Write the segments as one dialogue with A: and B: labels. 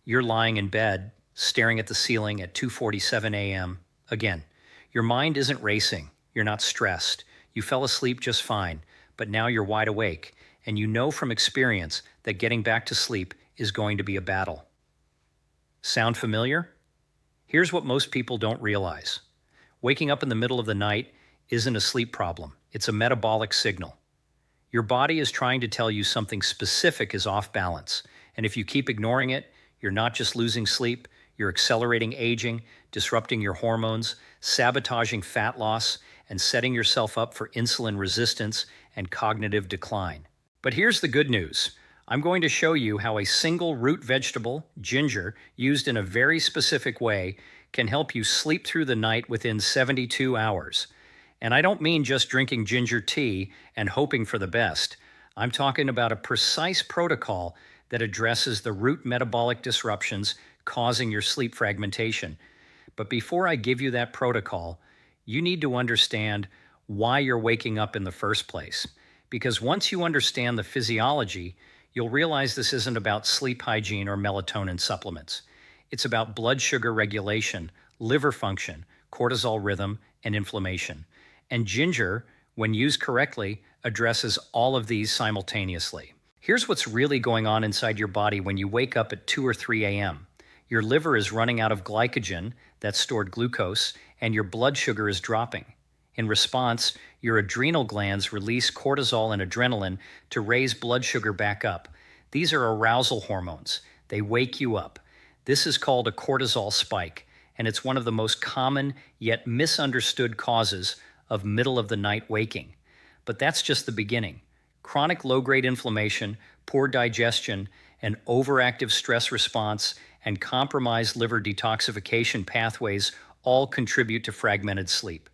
A: You're lying in bed, staring at the ceiling at 2:47 a.m. Again, your mind isn't racing. You're not stressed. You fell asleep just fine, but now you're wide awake, and you know from experience that getting back to sleep is going to be a battle. Sound familiar? Here's what most people don't realize. Waking up in the middle of the night isn't a sleep problem. It's a metabolic signal. Your body is trying to tell you something specific is off balance, and if you keep ignoring it, you're not just losing sleep, you're accelerating aging, disrupting your hormones, sabotaging fat loss, and setting yourself up for insulin resistance and cognitive decline. But here's the good news. I'm going to show you how a single root vegetable, ginger, used in a very specific way can help you sleep through the night within 72 hours. And I don't mean just drinking ginger tea and hoping for the best. I'm talking about a precise protocol that addresses the root metabolic disruptions causing your sleep fragmentation. But before I give you that protocol, you need to understand why you're waking up in the first place. Because once you understand the physiology, you'll realize this isn't about sleep hygiene or melatonin supplements. It's about blood sugar regulation, liver function, cortisol rhythm, and inflammation. And ginger, when used correctly, addresses all of these simultaneously. Here's what's really going on inside your body when you wake up at 2 or 3 a.m. Your liver is running out of glycogen, that's stored glucose, and your blood sugar is dropping. In response, your adrenal glands release cortisol and adrenaline to raise blood sugar back up. These are arousal hormones. They wake you up. This is called a cortisol spike, and it's one of the most common yet misunderstood causes of middle-of-the-night waking. But that's just the beginning. Chronic low-grade inflammation, poor digestion, an overactive stress response, and compromised liver detoxification pathways all contribute to fragmented sleep.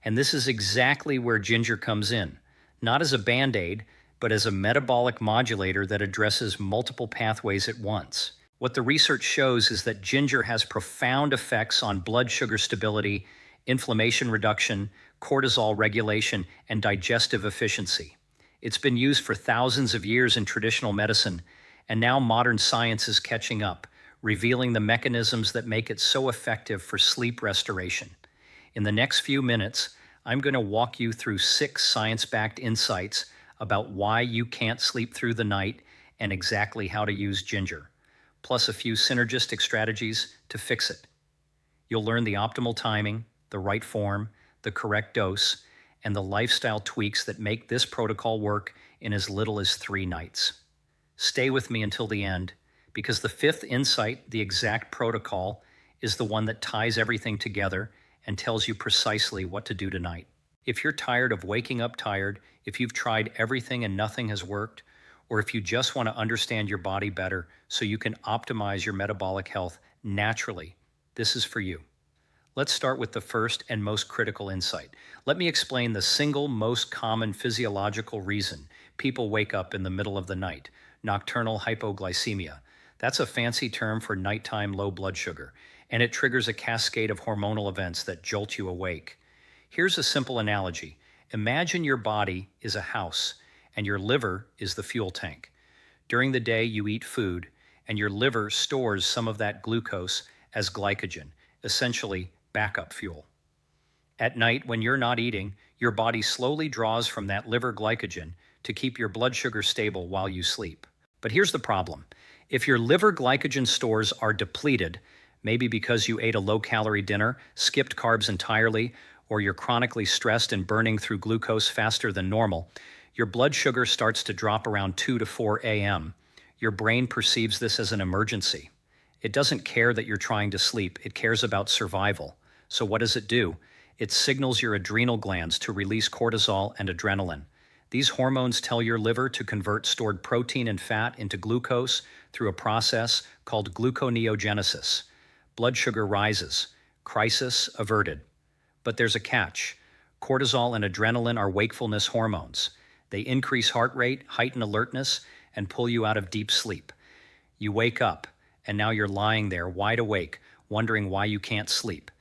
A: And this is exactly where ginger comes in, not as a band-aid, but as a metabolic modulator that addresses multiple pathways at once. What the research shows is that ginger has profound effects on blood sugar stability, inflammation reduction, cortisol regulation, and digestive efficiency. It's been used for thousands of years in traditional medicine, and now modern science is catching up, revealing the mechanisms that make it so effective for sleep restoration. In the next few minutes, I'm going to walk you through 6 science-backed insights about why you can't sleep through the night and exactly how to use ginger, plus a few synergistic strategies to fix it. You'll learn the optimal timing, the right form, the correct dose, and the lifestyle tweaks that make this protocol work in as little as 3 nights. Stay with me until the end, because the 5th insight, the exact protocol, is the one that ties everything together and tells you precisely what to do tonight. If you're tired of waking up tired, if you've tried everything and nothing has worked, or if you just want to understand your body better so you can optimize your metabolic health naturally, this is for you. Let's start with the first and most critical insight. Let me explain the single most common physiological reason people wake up in the middle of the night: nocturnal hypoglycemia. That's a fancy term for nighttime low blood sugar, and it triggers a cascade of hormonal events that jolt you awake. Here's a simple analogy. Imagine your body is a house, and your liver is the fuel tank. During the day, you eat food, and your liver stores some of that glucose as glycogen, essentially backup fuel. At night, when you're not eating, your body slowly draws from that liver glycogen to keep your blood sugar stable while you sleep. But here's the problem. If your liver glycogen stores are depleted, maybe because you ate a low-calorie dinner, skipped carbs entirely, or you're chronically stressed and burning through glucose faster than normal, your blood sugar starts to drop around 2 to 4 a.m. Your brain perceives this as an emergency. It doesn't care that you're trying to sleep. It cares about survival. So what does it do? It signals your adrenal glands to release cortisol and adrenaline. These hormones tell your liver to convert stored protein and fat into glucose through a process called gluconeogenesis. Blood sugar rises. Crisis averted. But there's a catch. Cortisol and adrenaline are wakefulness hormones. They increase heart rate, heighten alertness, and pull you out of deep sleep. You wake up, and now you're lying there wide awake, wondering why you can't sleep.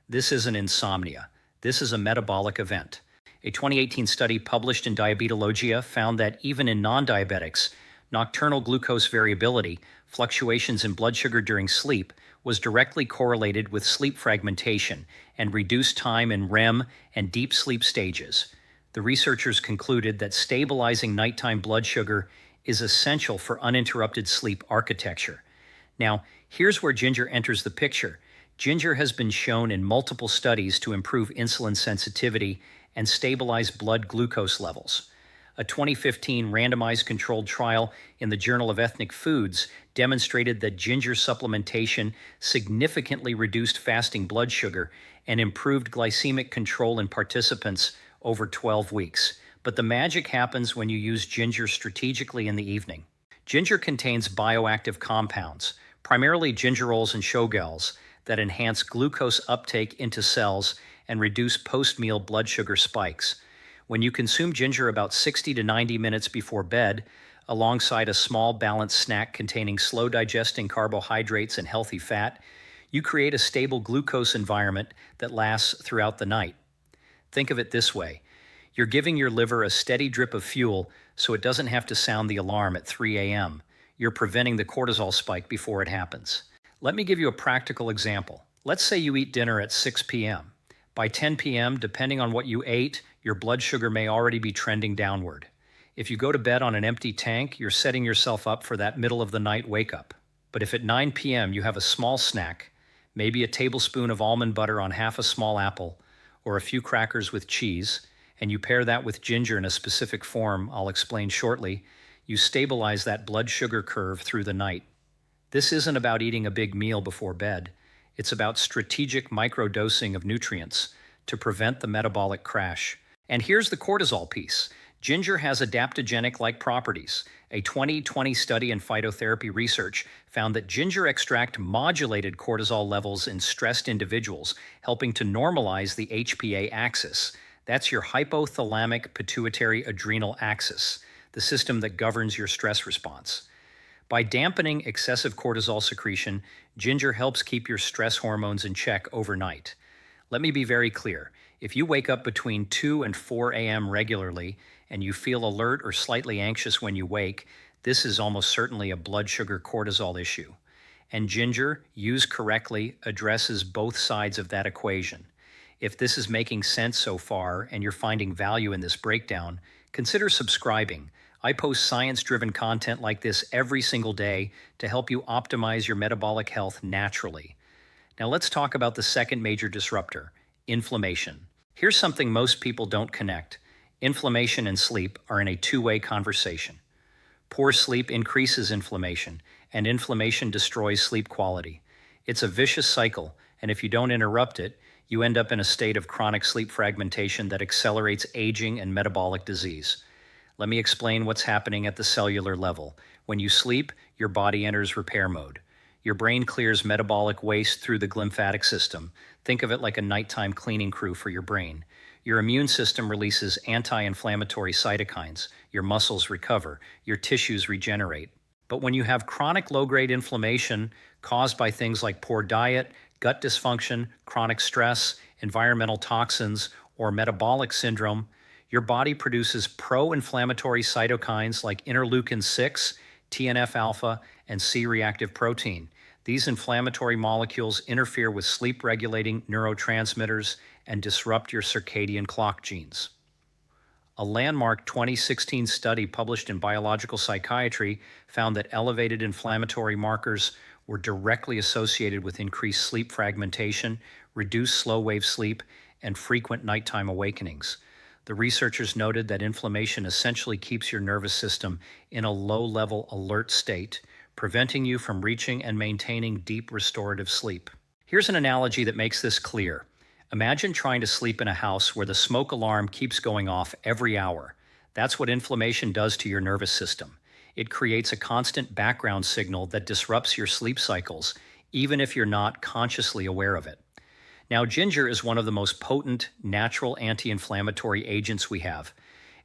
A: This isn't insomnia. This is a metabolic event. A 2018 study published in Diabetologia found that even in non-diabetics, nocturnal glucose variability fluctuations in blood sugar during sleep, was directly correlated with sleep fragmentation and reduced time in REM and deep sleep stages. The researchers concluded that stabilizing nighttime blood sugar is essential for uninterrupted sleep architecture. Now, here's where ginger enters the picture. Ginger has been shown in multiple studies to improve insulin sensitivity and stabilize blood glucose levels. A 2015 randomized controlled trial in the Journal of Ethnic Foods demonstrated that ginger supplementation significantly reduced fasting blood sugar and improved glycemic control in participants over 12 weeks. But the magic happens when you use ginger strategically in the evening. Ginger contains bioactive compounds, primarily gingerols and shogalls, that enhance glucose uptake into cells and reduce post-meal blood sugar spikes. When you consume ginger about 60 to 90 minutes before bed, alongside a small balanced snack containing slow-digesting carbohydrates and healthy fat, you create a stable glucose environment that lasts throughout the night. Think of it this way. You're giving your liver a steady drip of fuel so it doesn't have to sound the alarm at 3 a.m. You're preventing the cortisol spike before it happens. Let me give you a practical example. Let's say you eat dinner at 6 p.m. By 10 p.m., depending on what you ate, your blood sugar may already be trending downward. If you go to bed on an empty tank, you're setting yourself up for that middle of the night wake up. But if at 9 p.m. you have a small snack, maybe a tablespoon of almond butter on half a small apple, or a few crackers with cheese, and you pair that with ginger in a specific form I'll explain shortly, you stabilize that blood sugar curve through the night. This isn't about eating a big meal before bed. It's about strategic microdosing of nutrients to prevent the metabolic crash. And here's the cortisol piece. Ginger has adaptogenic-like properties. A 2020 study in phytotherapy research found that ginger extract modulated cortisol levels in stressed individuals, helping to normalize the HPA axis. That's your hypothalamic pituitary adrenal axis, the system that governs your stress response. By dampening excessive cortisol secretion, ginger helps keep your stress hormones in check overnight. Let me be very clear. If you wake up between 2 and 4 a.m. regularly and you feel alert or slightly anxious when you wake, this is almost certainly a blood sugar cortisol issue. And ginger, used correctly, addresses both sides of that equation. If this is making sense so far and you're finding value in this breakdown, consider subscribing. I post science-driven content like this every single day to help you optimize your metabolic health naturally. Now let's talk about the second major disruptor, inflammation. Here's something most people don't connect. Inflammation and sleep are in a two-way conversation. Poor sleep increases inflammation, and inflammation destroys sleep quality. It's a vicious cycle, and if you don't interrupt it, you end up in a state of chronic sleep fragmentation that accelerates aging and metabolic disease. Let me explain what's happening at the cellular level. When you sleep, your body enters repair mode. Your brain clears metabolic waste through the glymphatic system. Think of it like a nighttime cleaning crew for your brain. Your immune system releases anti-inflammatory cytokines. Your muscles recover. Your tissues regenerate. But when you have chronic low-grade inflammation caused by things like poor diet, gut dysfunction, chronic stress, environmental toxins, or metabolic syndrome, your body produces pro-inflammatory cytokines like interleukin-6, TNF-alpha, and C-reactive protein. These inflammatory molecules interfere with sleep-regulating neurotransmitters and disrupt your circadian clock genes. A landmark 2016 study published in Biological Psychiatry found that elevated inflammatory markers were directly associated with increased sleep fragmentation, reduced slow-wave sleep, and frequent nighttime awakenings. The researchers noted that inflammation essentially keeps your nervous system in a low-level alert state, preventing you from reaching and maintaining deep restorative sleep. Here's an analogy that makes this clear. Imagine trying to sleep in a house where the smoke alarm keeps going off every hour. That's what inflammation does to your nervous system. It creates a constant background signal that disrupts your sleep cycles, even if you're not consciously aware of it. Now, ginger is one of the most potent natural anti-inflammatory agents we have,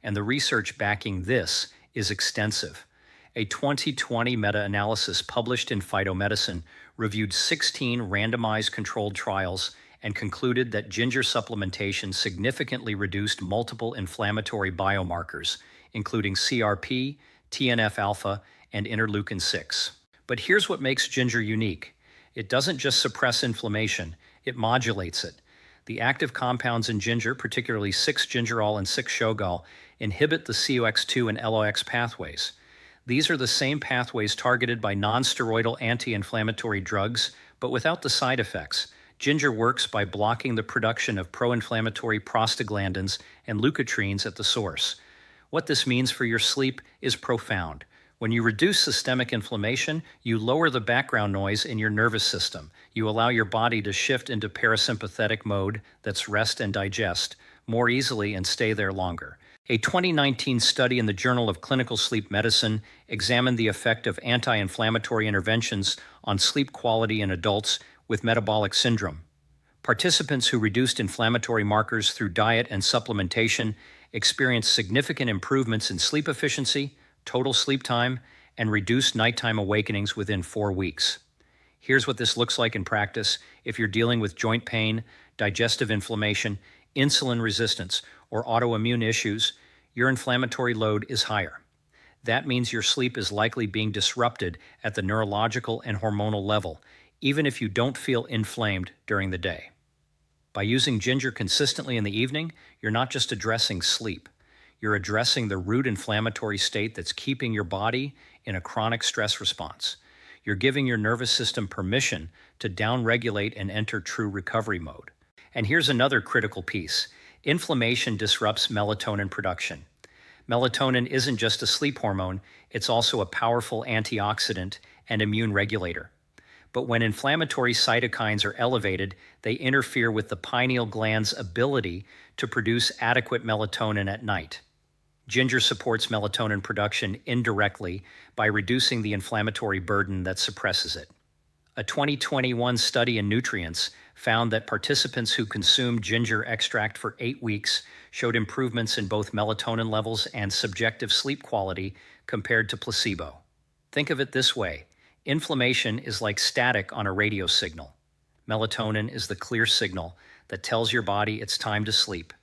A: and the research backing this is extensive. A 2020 meta-analysis published in Phytomedicine reviewed 16 randomized controlled trials and concluded that ginger supplementation significantly reduced multiple inflammatory biomarkers, including CRP, TNF-alpha, and interleukin-6. But here's what makes ginger unique. It doesn't just suppress inflammation, it modulates it. The active compounds in ginger, particularly 6-gingerol and 6-shogal, inhibit the COX2 and LOX pathways. These are the same pathways targeted by non-steroidal anti-inflammatory drugs, but without the side effects. Ginger works by blocking the production of pro-inflammatory prostaglandins and leukotrienes at the source. What this means for your sleep is profound. When you reduce systemic inflammation, you lower the background noise in your nervous system. You allow your body to shift into parasympathetic mode, that's rest and digest, more easily and stay there longer. A 2019 study in the Journal of Clinical Sleep Medicine examined the effect of anti-inflammatory interventions on sleep quality in adults with metabolic syndrome. Participants who reduced inflammatory markers through diet and supplementation experienced significant improvements in sleep efficiency, total sleep time, and reduced nighttime awakenings within 4 weeks. Here's what this looks like in practice if you're dealing with joint pain, digestive inflammation, insulin resistance, or autoimmune issues. Your inflammatory load is higher. That means your sleep is likely being disrupted at the neurological and hormonal level, even if you don't feel inflamed during the day. By using ginger consistently in the evening, you're not just addressing sleep. You're addressing the root inflammatory state that's keeping your body in a chronic stress response. You're giving your nervous system permission to downregulate and enter true recovery mode. And here's another critical piece. Inflammation disrupts melatonin production. Melatonin isn't just a sleep hormone, it's also a powerful antioxidant and immune regulator. But when inflammatory cytokines are elevated, they interfere with the pineal gland's ability to produce adequate melatonin at night. Ginger supports melatonin production indirectly by reducing the inflammatory burden that suppresses it. A 2021 study in Nutrients found that participants who consumed ginger extract for 8 weeks showed improvements in both melatonin levels and subjective sleep quality compared to placebo. Think of it this way. Inflammation is like static on a radio signal. Melatonin is the clear signal that tells your body it's time to sleep.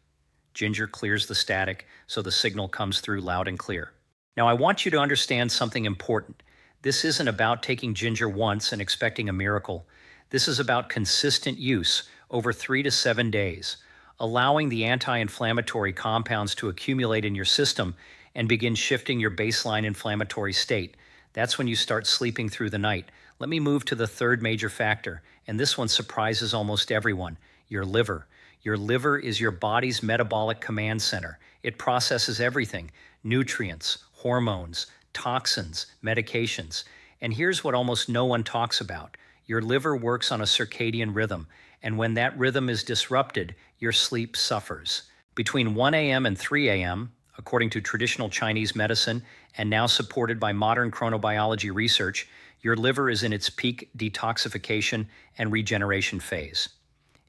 A: Ginger clears the static so the signal comes through loud and clear. Now, I want you to understand something important. This isn't about taking ginger once and expecting a miracle. This is about consistent use over 3 to 7 days, allowing the anti-inflammatory compounds to accumulate in your system and begin shifting your baseline inflammatory state. That's when you start sleeping through the night. Let me move to the third major factor, and this one surprises almost everyone: your liver. Your liver is your body's metabolic command center. It processes everything: nutrients, hormones, toxins, medications. And here's what almost no one talks about. Your liver works on a circadian rhythm, and when that rhythm is disrupted, your sleep suffers. Between 1 a.m. and 3 a.m., according to traditional Chinese medicine and now supported by modern chronobiology research, your liver is in its peak detoxification and regeneration phase.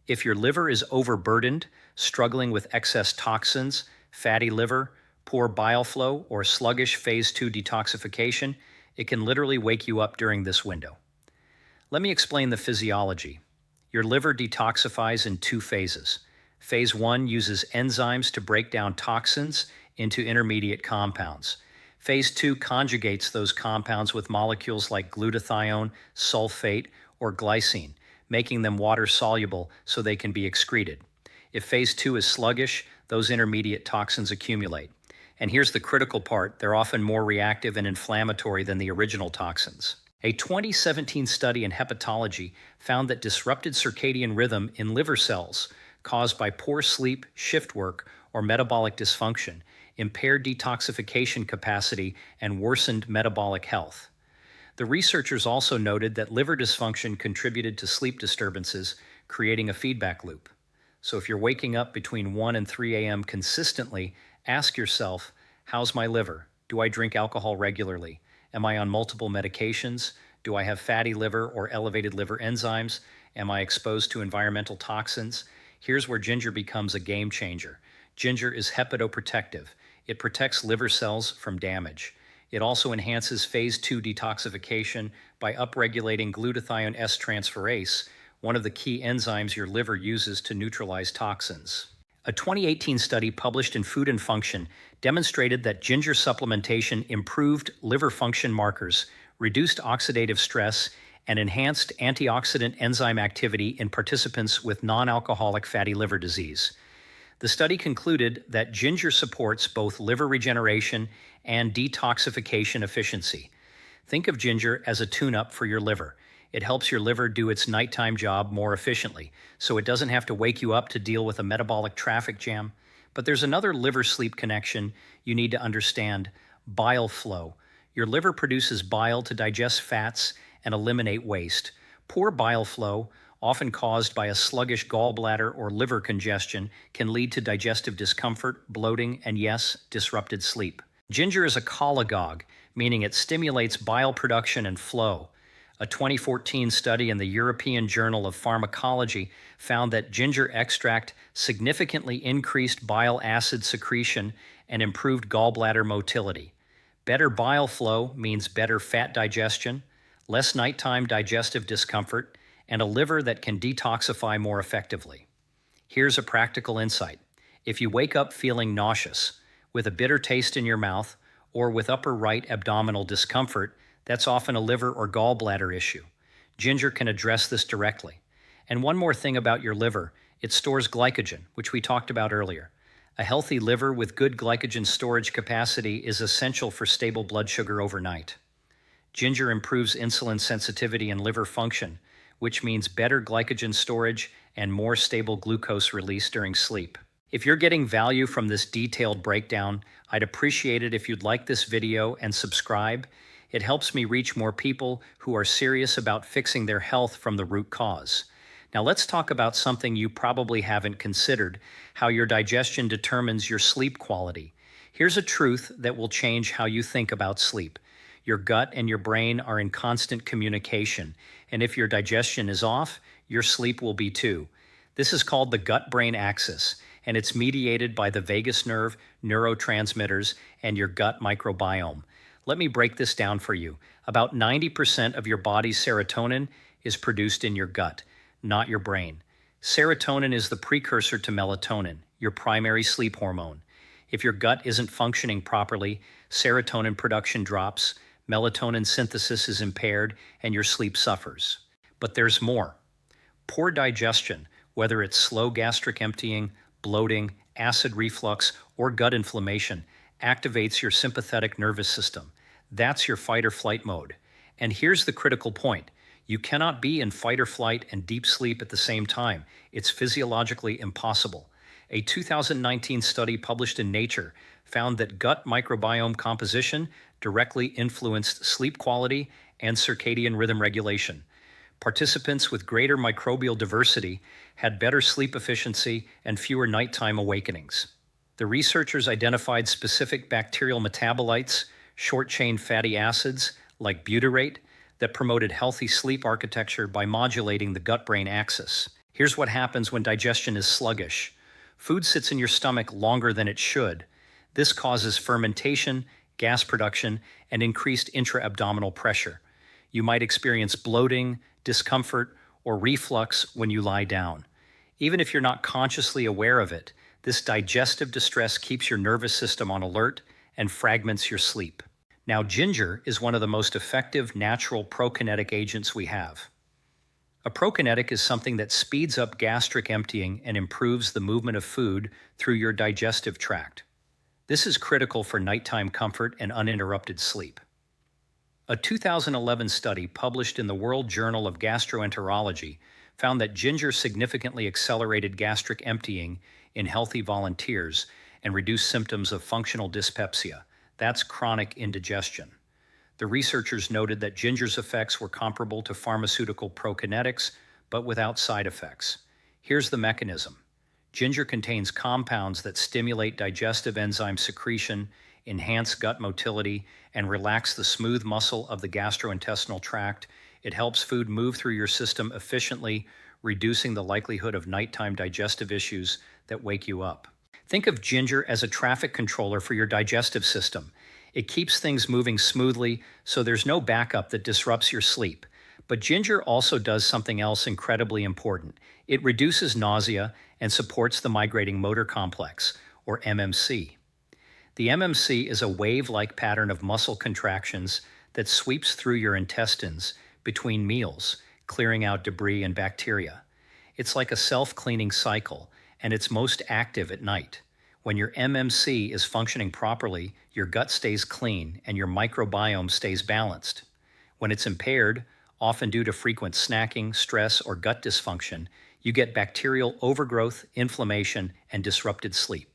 A: If your liver is overburdened, struggling with excess toxins, fatty liver, poor bile flow, or sluggish phase 2 detoxification, it can literally wake you up during this window. Let me explain the physiology. Your liver detoxifies in 2 phases. Phase 1 uses enzymes to break down toxins into intermediate compounds. Phase 2 conjugates those compounds with molecules like glutathione, sulfate, or glycine, making them water-soluble so they can be excreted. If phase 2 is sluggish, those intermediate toxins accumulate. And here's the critical part: they're often more reactive and inflammatory than the original toxins. A 2017 study in hepatology found that disrupted circadian rhythm in liver cells caused by poor sleep, shift work, or metabolic dysfunction impaired detoxification capacity and worsened metabolic health. The researchers also noted that liver dysfunction contributed to sleep disturbances, creating a feedback loop. So if you're waking up between 1 and 3 a.m. consistently, ask yourself, how's my liver? Do I drink alcohol regularly? Am I on multiple medications? Do I have fatty liver or elevated liver enzymes? Am I exposed to environmental toxins? Here's where ginger becomes a game changer. Ginger is hepatoprotective. It protects liver cells from damage. It also enhances phase 2 detoxification by upregulating glutathione S-transferase, one of the key enzymes your liver uses to neutralize toxins. A 2018 study published in Food and Function demonstrated that ginger supplementation improved liver function markers, reduced oxidative stress, and enhanced antioxidant enzyme activity in participants with non-alcoholic fatty liver disease. The study concluded that ginger supports both liver regeneration and detoxification efficiency. Think of ginger as a tune-up for your liver. It helps your liver do its nighttime job more efficiently, so it doesn't have to wake you up to deal with a metabolic traffic jam. But there's another liver-sleep connection you need to understand: bile flow. Your liver produces bile to digest fats and eliminate waste. Poor bile flow, often caused by a sluggish gallbladder or liver congestion, can lead to digestive discomfort, bloating, and yes, disrupted sleep. Ginger is a cholagogue, meaning it stimulates bile production and flow. A 2014 study in the European Journal of Pharmacology found that ginger extract significantly increased bile acid secretion and improved gallbladder motility. Better bile flow means better fat digestion, less nighttime digestive discomfort, and a liver that can detoxify more effectively. Here's a practical insight. If you wake up feeling nauseous, with a bitter taste in your mouth, or with upper right abdominal discomfort, that's often a liver or gallbladder issue. Ginger can address this directly. And one more thing about your liver: it stores glycogen, which we talked about earlier. A healthy liver with good glycogen storage capacity is essential for stable blood sugar overnight. Ginger improves insulin sensitivity and liver function, which means better glycogen storage and more stable glucose release during sleep. If you're getting value from this detailed breakdown, I'd appreciate it if you'd like this video and subscribe. It helps me reach more people who are serious about fixing their health from the root cause. Now let's talk about something you probably haven't considered: how your digestion determines your sleep quality. Here's a truth that will change how you think about sleep. Your gut and your brain are in constant communication, and if your digestion is off, your sleep will be too. This is called the gut-brain axis, and it's mediated by the vagus nerve, neurotransmitters, and your gut microbiome. Let me break this down for you. About 90% of your body's serotonin is produced in your gut, not your brain. Serotonin is the precursor to melatonin, your primary sleep hormone. If your gut isn't functioning properly, serotonin production drops, melatonin synthesis is impaired, and your sleep suffers. But there's more. Poor digestion, whether it's slow gastric emptying, bloating, acid reflux, or gut inflammation, activates your sympathetic nervous system. That's your fight or flight mode. And here's the critical point: you cannot be in fight or flight and deep sleep at the same time. It's physiologically impossible. A 2019 study published in Nature found that gut microbiome composition directly influenced sleep quality and circadian rhythm regulation. Participants with greater microbial diversity had better sleep efficiency and fewer nighttime awakenings. The researchers identified specific bacterial metabolites, short-chain fatty acids like butyrate, that promoted healthy sleep architecture by modulating the gut-brain axis. Here's what happens when digestion is sluggish. Food sits in your stomach longer than it should. This causes fermentation, gas production, and increased intra-abdominal pressure. You might experience bloating, discomfort, or reflux when you lie down. Even if you're not consciously aware of it, this digestive distress keeps your nervous system on alert and fragments your sleep. Now, ginger is one of the most effective natural prokinetic agents we have. A prokinetic is something that speeds up gastric emptying and improves the movement of food through your digestive tract. This is critical for nighttime comfort and uninterrupted sleep. A 2011 study published in the World Journal of Gastroenterology found that ginger significantly accelerated gastric emptying in healthy volunteers and reduced symptoms of functional dyspepsia. That's chronic indigestion. The researchers noted that ginger's effects were comparable to pharmaceutical prokinetics, but without side effects. Here's the mechanism. Ginger contains compounds that stimulate digestive enzyme secretion, enhance gut motility, and relax the smooth muscle of the gastrointestinal tract. It helps food move through your system efficiently, reducing the likelihood of nighttime digestive issues that wake you up. Think of ginger as a traffic controller for your digestive system. It keeps things moving smoothly, so there's no backup that disrupts your sleep. But ginger also does something else incredibly important. It reduces nausea and supports the migrating motor complex, or MMC. The MMC is a wave-like pattern of muscle contractions that sweeps through your intestines between meals, clearing out debris and bacteria. It's like a self-cleaning cycle, and it's most active at night. When your MMC is functioning properly, your gut stays clean and your microbiome stays balanced. When it's impaired, often due to frequent snacking, stress, or gut dysfunction, you get bacterial overgrowth, inflammation, and disrupted sleep.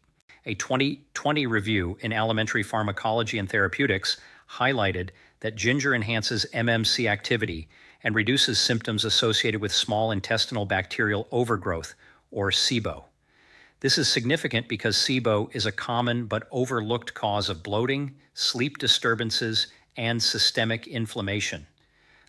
A: A 2020 review in Alimentary Pharmacology and Therapeutics highlighted that ginger enhances MMC activity and reduces symptoms associated with small intestinal bacterial overgrowth, or SIBO. This is significant because SIBO is a common but overlooked cause of bloating, sleep disturbances, and systemic inflammation.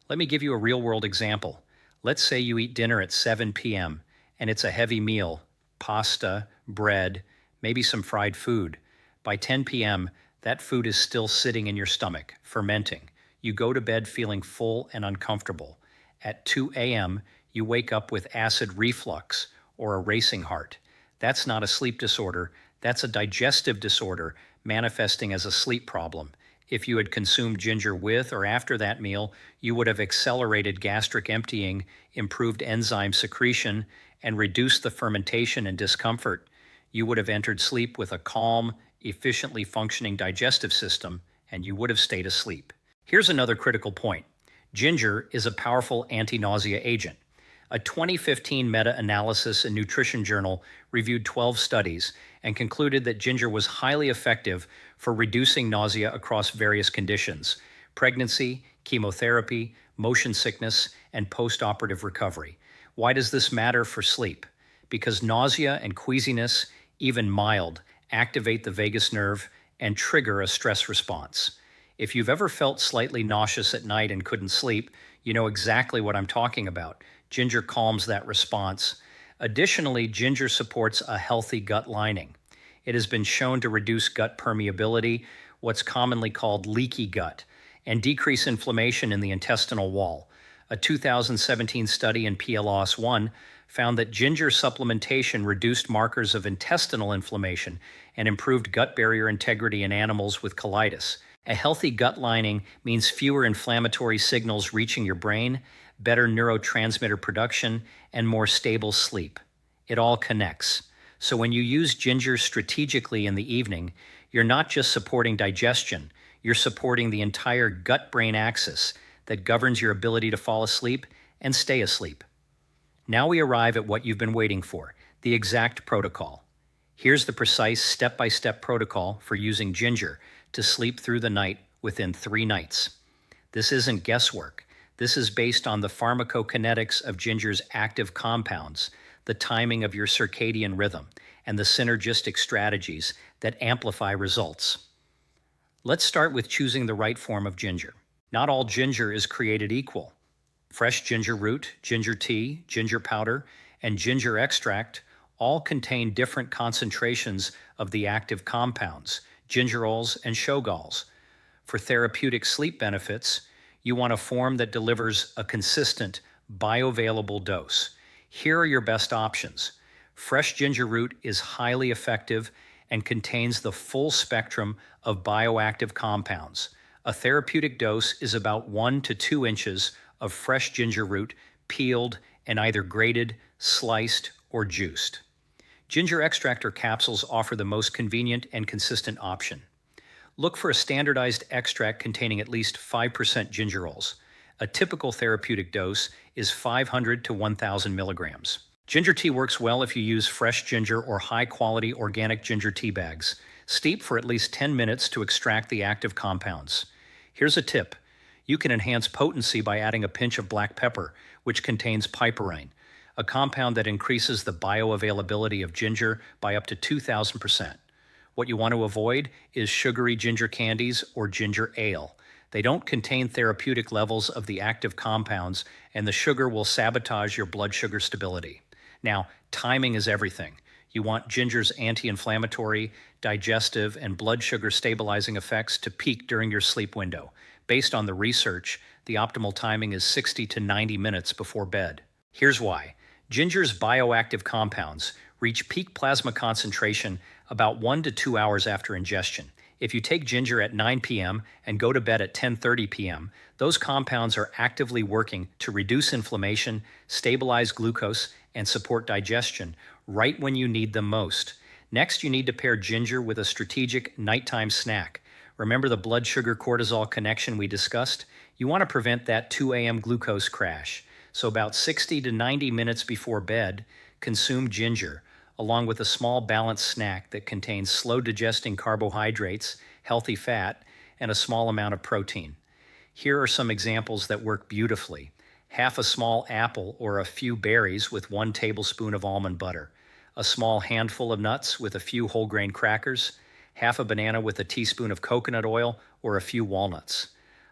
A: Let me give you a real-world example. Let's say you eat dinner at 7 p.m. and it's a heavy meal, pasta, bread, maybe some fried food. By 10 p.m., that food is still sitting in your stomach, fermenting. You go to bed feeling full and uncomfortable. At 2 a.m., you wake up with acid reflux or a racing heart. That's not a sleep disorder, that's a digestive disorder manifesting as a sleep problem. If you had consumed ginger with or after that meal, you would have accelerated gastric emptying, improved enzyme secretion, and reduced the fermentation and discomfort. You would have entered sleep with a calm, efficiently functioning digestive system, and you would have stayed asleep. Here's another critical point. Ginger is a powerful anti-nausea agent. A 2015 meta-analysis in Nutrition Journal reviewed 12 studies and concluded that ginger was highly effective for reducing nausea across various conditions: pregnancy, chemotherapy, motion sickness, and post-operative recovery. Why does this matter for sleep? Because nausea and queasiness, even mild, activate the vagus nerve and trigger a stress response. If you've ever felt slightly nauseous at night and couldn't sleep, you know exactly what I'm talking about. Ginger calms that response. Additionally, ginger supports a healthy gut lining. It has been shown to reduce gut permeability, what's commonly called leaky gut, and decrease inflammation in the intestinal wall. A 2017 study in PLOS1 found that ginger supplementation reduced markers of intestinal inflammation and improved gut barrier integrity in animals with colitis. A healthy gut lining means fewer inflammatory signals reaching your brain, better neurotransmitter production, and more stable sleep. It all connects. So when you use ginger strategically in the evening, you're not just supporting digestion, you're supporting the entire gut-brain axis that governs your ability to fall asleep and stay asleep. Now we arrive at what you've been waiting for, the exact protocol. Here's the precise step-by-step protocol for using ginger to sleep through the night within 3 nights. This isn't guesswork. This is based on the pharmacokinetics of ginger's active compounds, the timing of your circadian rhythm, and the synergistic strategies that amplify results. Let's start with choosing the right form of ginger. Not all ginger is created equal. Fresh ginger root, ginger tea, ginger powder, and ginger extract all contain different concentrations of the active compounds, gingerols and shogalls. For therapeutic sleep benefits, you want a form that delivers a consistent, bioavailable dose. Here are your best options. Fresh ginger root is highly effective and contains the full spectrum of bioactive compounds. A therapeutic dose is about 1 to 2 inches of fresh ginger root, peeled and either grated, sliced, or juiced. Ginger extract or capsules offer the most convenient and consistent option. Look for a standardized extract containing at least 5% gingerols. A typical therapeutic dose is 500 to 1,000 milligrams. Ginger tea works well if you use fresh ginger or high-quality organic ginger tea bags. Steep for at least 10 minutes to extract the active compounds. Here's a tip. You can enhance potency by adding a pinch of black pepper, which contains piperine, a compound that increases the bioavailability of ginger by up to 2,000%. What you want to avoid is sugary ginger candies or ginger ale. They don't contain therapeutic levels of the active compounds, and the sugar will sabotage your blood sugar stability. Now, timing is everything. You want ginger's anti-inflammatory, digestive, and blood sugar stabilizing effects to peak during your sleep window. Based on the research, the optimal timing is 60 to 90 minutes before bed. Here's why. Ginger's bioactive compounds reach peak plasma concentration about 1 to 2 hours after ingestion. If you take ginger at 9 p.m. and go to bed at 10:30 p.m., those compounds are actively working to reduce inflammation, stabilize glucose, and support digestion right when you need them most. Next, you need to pair ginger with a strategic nighttime snack. Remember the blood sugar cortisol connection we discussed? You want to prevent that 2 a.m. glucose crash. So about 60 to 90 minutes before bed, consume ginger, along with a small balanced snack that contains slow digesting carbohydrates, healthy fat, and a small amount of protein. Here are some examples that work beautifully. Half a small apple or a few berries with 1 tablespoon of almond butter, a small handful of nuts with a few whole grain crackers, half a banana with a teaspoon of coconut oil or a few walnuts,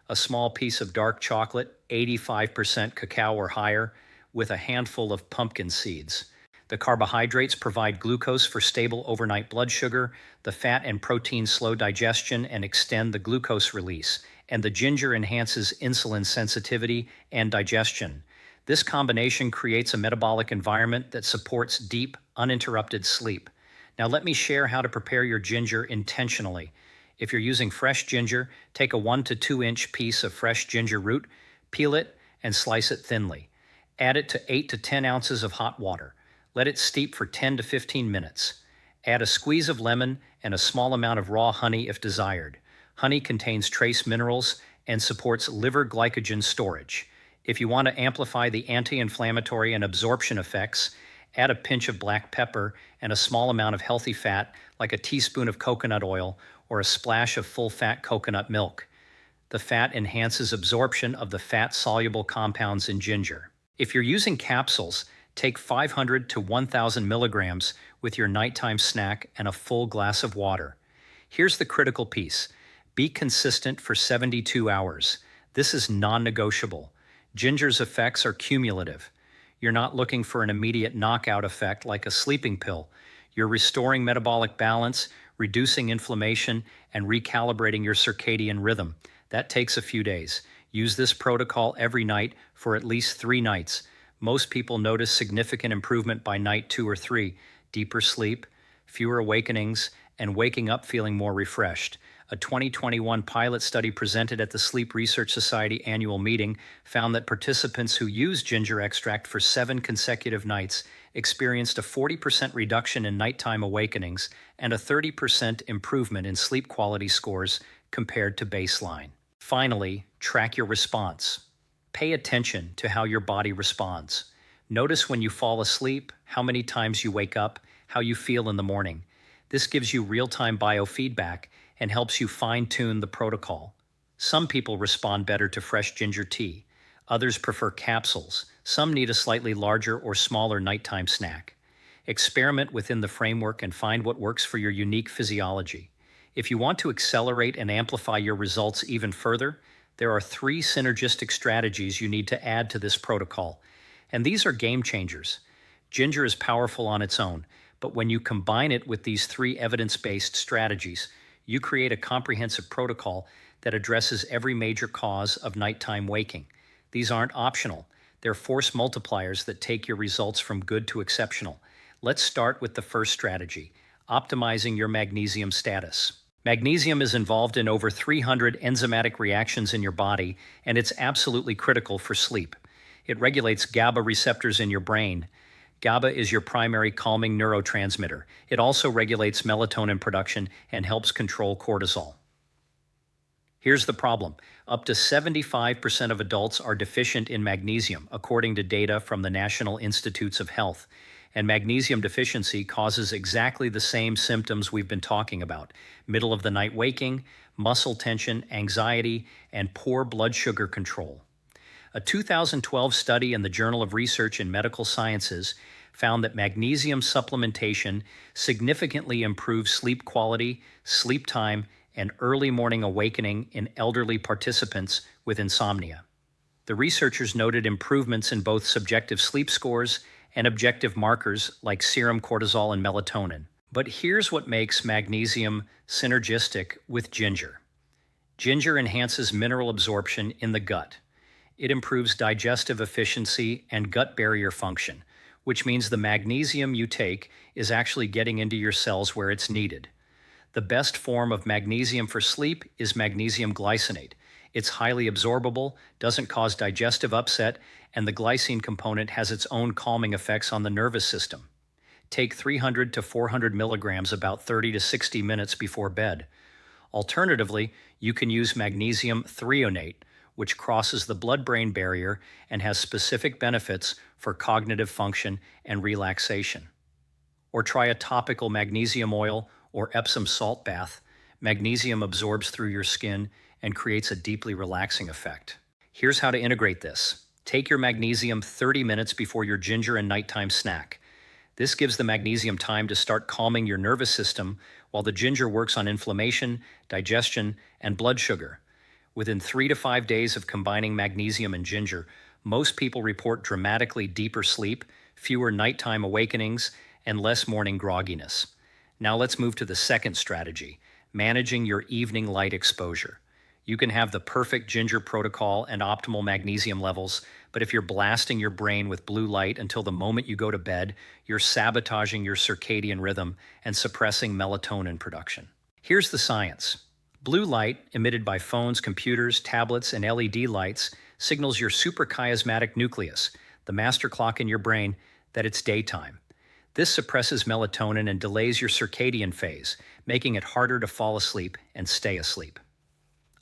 A: a small piece of dark chocolate, 85% cacao or higher, with a handful of pumpkin seeds. The carbohydrates provide glucose for stable overnight blood sugar, the fat and protein slow digestion and extend the glucose release, and the ginger enhances insulin sensitivity and digestion. This combination creates a metabolic environment that supports deep, uninterrupted sleep. Now let me share how to prepare your ginger intentionally. If you're using fresh ginger, take a 1 to 2 inch piece of fresh ginger root, peel it, and slice it thinly. Add it to 8 to 10 ounces of hot water. Let it steep for 10 to 15 minutes. Add a squeeze of lemon and a small amount of raw honey if desired. Honey contains trace minerals and supports liver glycogen storage. If you want to amplify the anti-inflammatory and absorption effects, add a pinch of black pepper and a small amount of healthy fat like a teaspoon of coconut oil or a splash of full-fat coconut milk. The fat enhances absorption of the fat-soluble compounds in ginger. If you're using capsules, take 500 to 1,000 milligrams with your nighttime snack and a full glass of water. Here's the critical piece. Be consistent for 72 hours. This is non-negotiable. Ginger's effects are cumulative. You're not looking for an immediate knockout effect like a sleeping pill. You're restoring metabolic balance, reducing inflammation, and recalibrating your circadian rhythm. That takes a few days. Use this protocol every night for at least 3 nights. Most people notice significant improvement by night 2 or 3, deeper sleep, fewer awakenings, and waking up feeling more refreshed. A 2021 pilot study presented at the Sleep Research Society annual meeting found that participants who used ginger extract for 7 consecutive nights experienced a 40% reduction in nighttime awakenings and a 30% improvement in sleep quality scores compared to baseline. Finally, track your response. Pay attention to how your body responds. Notice when you fall asleep, how many times you wake up, how you feel in the morning. This gives you real-time biofeedback and helps you fine-tune the protocol. Some people respond better to fresh ginger tea. Others prefer capsules. Some need a slightly larger or smaller nighttime snack. Experiment within the framework and find what works for your unique physiology. If you want to accelerate and amplify your results even further, there are 3 synergistic strategies you need to add to this protocol. And these are game changers. Ginger is powerful on its own, but when you combine it with these 3 evidence-based strategies, you create a comprehensive protocol that addresses every major cause of nighttime waking. These aren't optional. They're force multipliers that take your results from good to exceptional. Let's start with the first strategy, optimizing your magnesium status. Magnesium is involved in over 300 enzymatic reactions in your body, and it's absolutely critical for sleep. It regulates GABA receptors in your brain. GABA is your primary calming neurotransmitter. It also regulates melatonin production and helps control cortisol. Here's the problem. Up to 75% of adults are deficient in magnesium, according to data from the National Institutes of Health. And magnesium deficiency causes exactly the same symptoms we've been talking about: middle of the night waking, muscle tension, anxiety, and poor blood sugar control. A 2012 study in the Journal of Research in Medical Sciences found that magnesium supplementation significantly improves sleep quality, sleep time, and early morning awakening in elderly participants with insomnia. The researchers noted improvements in both subjective sleep scores and objective markers like serum cortisol and melatonin. But here's what makes magnesium synergistic with ginger. Ginger enhances mineral absorption in the gut. It improves digestive efficiency and gut barrier function, which means the magnesium you take is actually getting into your cells where it's needed. The best form of magnesium for sleep is magnesium glycinate. It's highly absorbable, doesn't cause digestive upset, and the glycine component has its own calming effects on the nervous system. Take 300 to 400 milligrams about 30 to 60 minutes before bed. Alternatively, you can use magnesium threonate, which crosses the blood-brain barrier and has specific benefits for cognitive function and relaxation. Or try a topical magnesium oil or Epsom salt bath. Magnesium absorbs through your skin and creates a deeply relaxing effect. Here's how to integrate this. Take your magnesium 30 minutes before your ginger and nighttime snack. This gives the magnesium time to start calming your nervous system while the ginger works on inflammation, digestion, and blood sugar. Within 3 to 5 days of combining magnesium and ginger, most people report dramatically deeper sleep, fewer nighttime awakenings, and less morning grogginess. Now let's move to the second strategy, managing your evening light exposure. You can have the perfect ginger protocol and optimal magnesium levels, but if you're blasting your brain with blue light until the moment you go to bed, you're sabotaging your circadian rhythm and suppressing melatonin production. Here's the science. Blue light, emitted by phones, computers, tablets, and LED lights, signals your suprachiasmatic nucleus, the master clock in your brain, that it's daytime. This suppresses melatonin and delays your circadian phase, making it harder to fall asleep and stay asleep.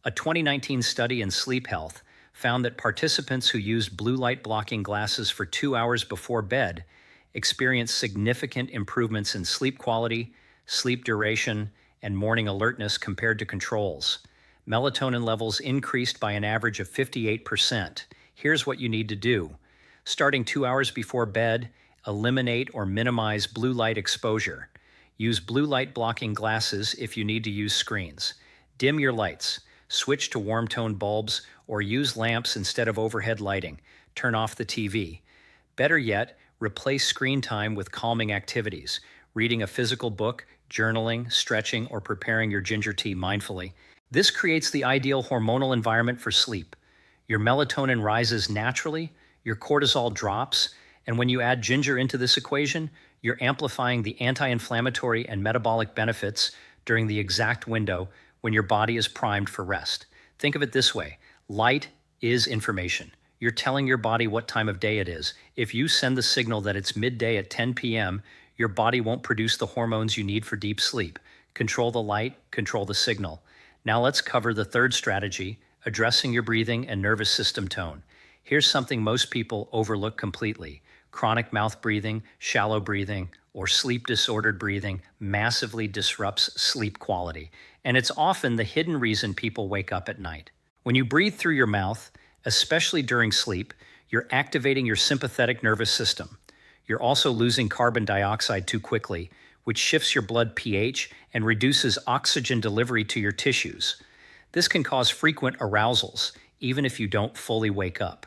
A: A 2019 study in sleep health found that participants who used blue light blocking glasses for 2 hours before bed experienced significant improvements in sleep quality, sleep duration, and morning alertness compared to controls. Melatonin levels increased by an average of 58%. Here's what you need to do. Starting 2 hours before bed, eliminate or minimize blue light exposure. Use blue light blocking glasses if you need to use screens. Dim your lights. Switch to warm tone bulbs or use lamps instead of overhead lighting. Turn off the TV. Better yet, replace screen time with calming activities. Reading a physical book, journaling, stretching, or preparing your ginger tea mindfully. This creates the ideal hormonal environment for sleep. Your melatonin rises naturally, your cortisol drops, and when you add ginger into this equation, you're amplifying the anti-inflammatory and metabolic benefits during the exact window when your body is primed for rest. Think of it this way. Light is information. You're telling your body what time of day it is. If you send the signal that it's midday at 10 p.m., your body won't produce the hormones you need for deep sleep. Control the light, control the signal. Now let's cover the third strategy, addressing your breathing and nervous system tone. Here's something most people overlook completely. Chronic mouth breathing, shallow breathing, or sleep-disordered breathing massively disrupts sleep quality, and it's often the hidden reason people wake up at night. When you breathe through your mouth, especially during sleep, you're activating your sympathetic nervous system. You're also losing carbon dioxide too quickly, which shifts your blood pH and reduces oxygen delivery to your tissues. This can cause frequent arousals, even if you don't fully wake up.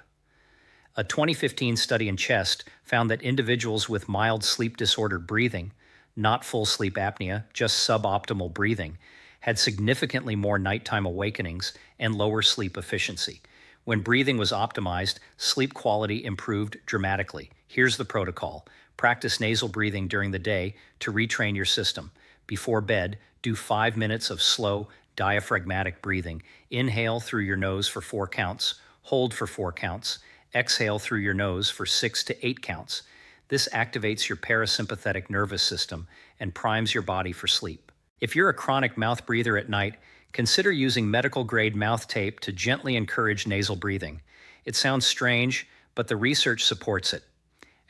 A: A 2015 study in CHEST found that individuals with mild sleep-disordered breathing, not full sleep apnea, just suboptimal breathing, had significantly more nighttime awakenings and lower sleep efficiency. When breathing was optimized, sleep quality improved dramatically. Here's the protocol. Practice nasal breathing during the day to retrain your system. Before bed, do 5 minutes of slow, diaphragmatic breathing. Inhale through your nose for 4 counts, hold for 4 counts, exhale through your nose for 6 to 8 counts. This activates your parasympathetic nervous system and primes your body for sleep. If you're a chronic mouth breather at night, consider using medical-grade mouth tape to gently encourage nasal breathing. It sounds strange, but the research supports it.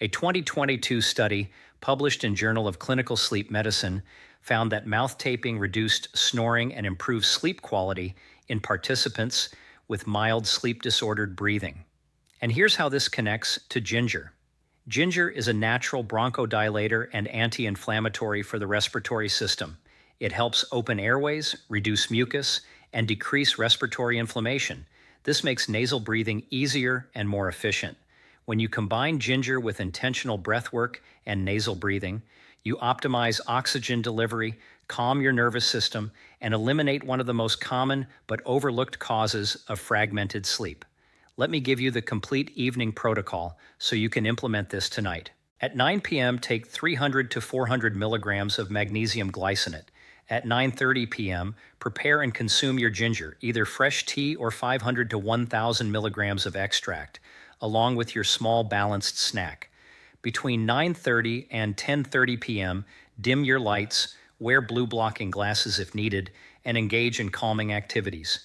A: A 2022 study published in Journal of Clinical Sleep Medicine found that mouth taping reduced snoring and improved sleep quality in participants with mild sleep-disordered breathing. And here's how this connects to ginger. Ginger is a natural bronchodilator and anti-inflammatory for the respiratory system. It helps open airways, reduce mucus, and decrease respiratory inflammation. This makes nasal breathing easier and more efficient. When you combine ginger with intentional breath work and nasal breathing, you optimize oxygen delivery, calm your nervous system, and eliminate one of the most common but overlooked causes of fragmented sleep. Let me give you the complete evening protocol so you can implement this tonight. At 9 p.m., take 300 to 400 milligrams of magnesium glycinate. At 9:30 p.m., prepare and consume your ginger, either fresh tea or 500 to 1,000 milligrams of extract, along with your small balanced snack. Between 9:30 and 10:30 p.m., dim your lights, wear blue blocking glasses if needed, and engage in calming activities.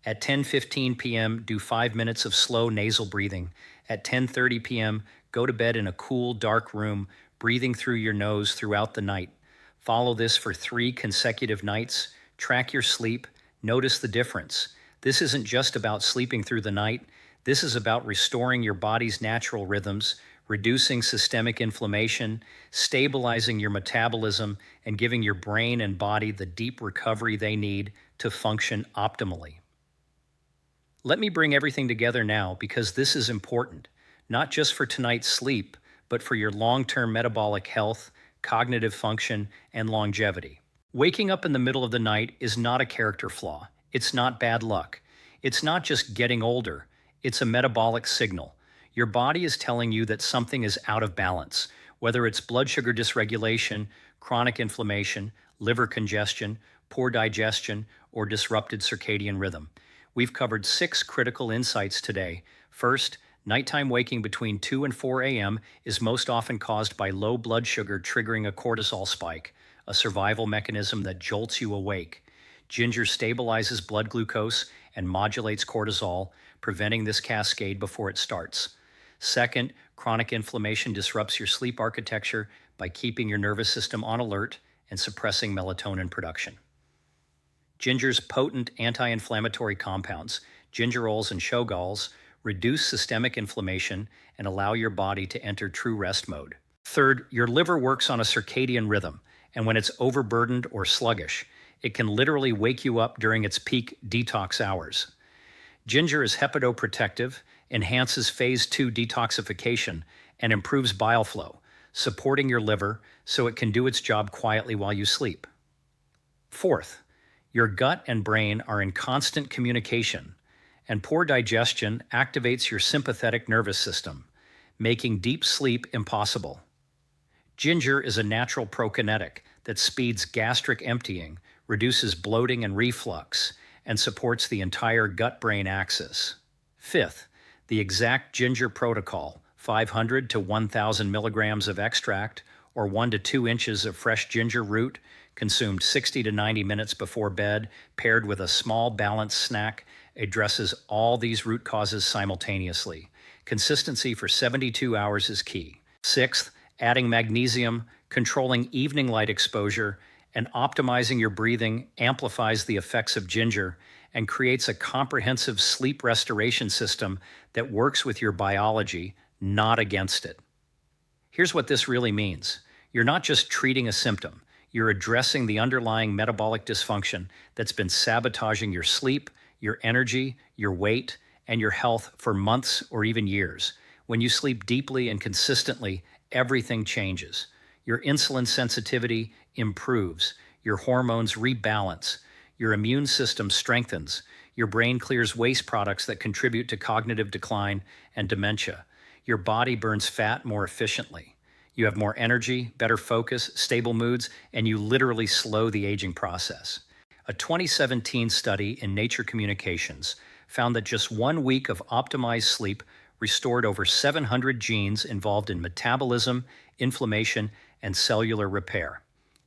A: At 10:15 p.m., do 5 minutes of slow nasal breathing. At 10:30 p.m., go to bed in a cool, dark room, breathing through your nose throughout the night. Follow this for 3 consecutive nights. Track your sleep. Notice the difference. This isn't just about sleeping through the night. This is about restoring your body's natural rhythms, reducing systemic inflammation, stabilizing your metabolism, and giving your brain and body the deep recovery they need to function optimally. Let me bring everything together now because this is important, not just for tonight's sleep, but for your long-term metabolic health, cognitive function, and longevity. Waking up in the middle of the night is not a character flaw. It's not bad luck. It's not just getting older. It's a metabolic signal. Your body is telling you that something is out of balance, whether it's blood sugar dysregulation, chronic inflammation, liver congestion, poor digestion, or disrupted circadian rhythm. We've covered 6 critical insights today. First, nighttime waking between 2 and 4 a.m. is most often caused by low blood sugar triggering a cortisol spike, a survival mechanism that jolts you awake. Ginger stabilizes blood glucose and modulates cortisol, preventing this cascade before it starts. Second, chronic inflammation disrupts your sleep architecture by keeping your nervous system on alert and suppressing melatonin production. Ginger's potent anti-inflammatory compounds, gingerols and shogalls, reduce systemic inflammation and allow your body to enter true rest mode. Third, your liver works on a circadian rhythm, and when it's overburdened or sluggish, it can literally wake you up during its peak detox hours. Ginger is hepatoprotective, enhances phase 2 detoxification, and improves bile flow, supporting your liver so it can do its job quietly while you sleep. Fourth, your gut and brain are in constant communication, and poor digestion activates your sympathetic nervous system, making deep sleep impossible. Ginger is a natural prokinetic that speeds gastric emptying, reduces bloating and reflux, and supports the entire gut-brain axis. Fifth, the exact ginger protocol, 500 to 1,000 milligrams of extract or 1 to 2 inches of fresh ginger root, consumed 60 to 90 minutes before bed, paired with a small balanced snack, addresses all these root causes simultaneously. Consistency for 72 hours is key. Sixth, adding magnesium, controlling evening light exposure, and optimizing your breathing amplifies the effects of ginger and creates a comprehensive sleep restoration system that works with your biology, not against it. Here's what this really means. You're not just treating a symptom. You're addressing the underlying metabolic dysfunction that's been sabotaging your sleep, your energy, your weight, and your health for months or even years. When you sleep deeply and consistently, everything changes. Your insulin sensitivity improves, your hormones rebalance, your immune system strengthens, your brain clears waste products that contribute to cognitive decline and dementia. Your body burns fat more efficiently. You have more energy, better focus, stable moods, and you literally slow the aging process. A 2017 study in Nature Communications found that just 1 week of optimized sleep restored over 700 genes involved in metabolism, inflammation, and cellular repair.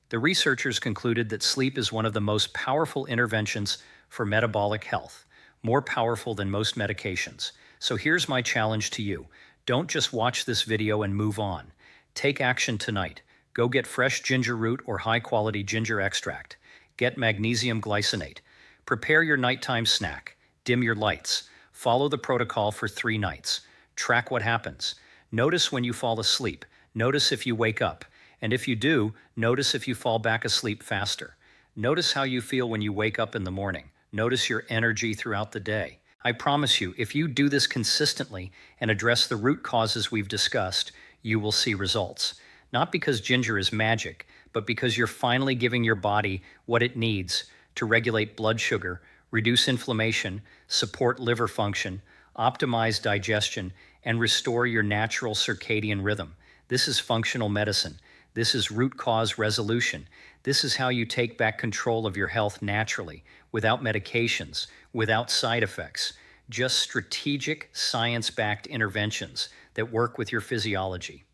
A: The researchers concluded that sleep is one of the most powerful interventions for metabolic health, more powerful than most medications. So here's my challenge to you. Don't just watch this video and move on. Take action tonight. Go get fresh ginger root or high-quality ginger extract. Get magnesium glycinate. Prepare your nighttime snack. Dim your lights. Follow the protocol for 3 nights. Track what happens. Notice when you fall asleep. Notice if you wake up. And if you do, notice if you fall back asleep faster. Notice how you feel when you wake up in the morning. Notice your energy throughout the day. I promise you, if you do this consistently and address the root causes we've discussed, you will see results. Not because ginger is magic, but because you're finally giving your body what it needs to regulate blood sugar, reduce inflammation, support liver function, optimize digestion, and restore your natural circadian rhythm. This is functional medicine. This is root cause resolution. This is how you take back control of your health naturally, without medications, without side effects, just strategic, science-backed interventions that work with your physiology.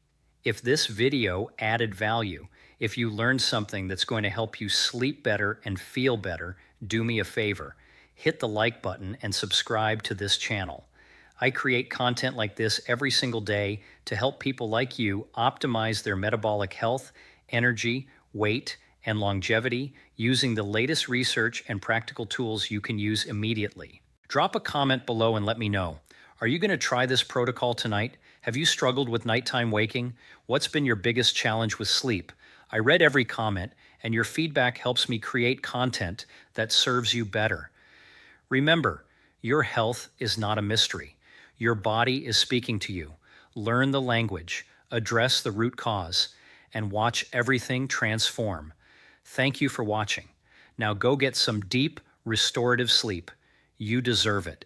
A: If this video added value, if you learned something that's going to help you sleep better and feel better, do me a favor. Hit the like button and subscribe to this channel. I create content like this every single day to help people like you optimize their metabolic health, energy, weight, and longevity using the latest research and practical tools you can use immediately. Drop a comment below and let me know. Are you going to try this protocol tonight? Have you struggled with nighttime waking? What's been your biggest challenge with sleep? I read every comment, and your feedback helps me create content that serves you better. Remember, your health is not a mystery. Your body is speaking to you. Learn the language, address the root cause, and watch everything transform. Thank you for watching. Now go get some deep, restorative sleep. You deserve it.